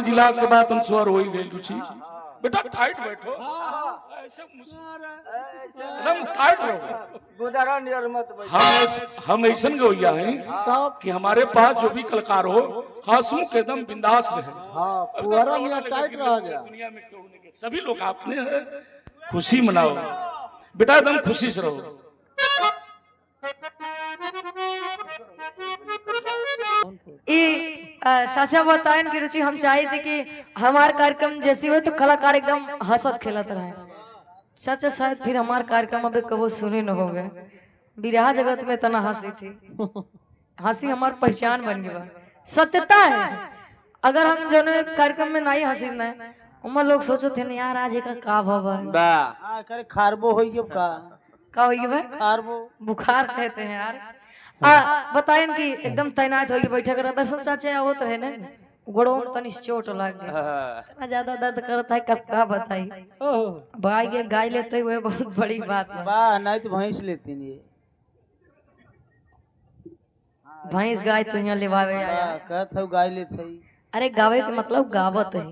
जिला के बाद हम स्वर हो ही गए रुचि। बेटा टाइट बैठो, ऐसे एकदम टाइट रहो, गुजारा नियर मत बैठो। हम ऐसा गवैया हैं कि हमारे पास जो भी कलाकार हो हंसमुख एकदम बिंदास रहे। पूरा नियर टाइट रह जा। दुनिया में क्यों नहीं, सभी लोग आपने खुशी मनाओ बेटा, एकदम खुशी से रहो। चाचा बताएं कि रुचि हम चाहे थे कि हमारे कार्यक्रम जैसी हो तो कलाकार एकदम हंसत खेलत रहे। चाचा शायद फिर हमारे कार्यक्रम अभी कबो सुने न हो गए। बिरहा जगत में तना हंसी थी, हंसी हमारी पहचान बन गई। सत्यता है, अगर हम जो कार्यक्रम में नहीं हंसी न उमर लोग सोचो थे ना यार आज का भवा करे खारबो हो का होगी भाई, खारबो बुखार कहते हैं यार। बताएं कि एकदम तैनात होगी बैठक रहा। दर्शन चाचा होत रहे ना गोड़ों में तनी चोट लग गया, ज्यादा दर्द करता है कब का बताई। भाई के गाय लेते हुए बहुत बड़ी बात है। वाह, नहीं तो भैंस लेती नहीं, भैंस गाय तो यहाँ लिवावे आया। कहत हो गाय लेते। अरे गावे के मतलब गावत है।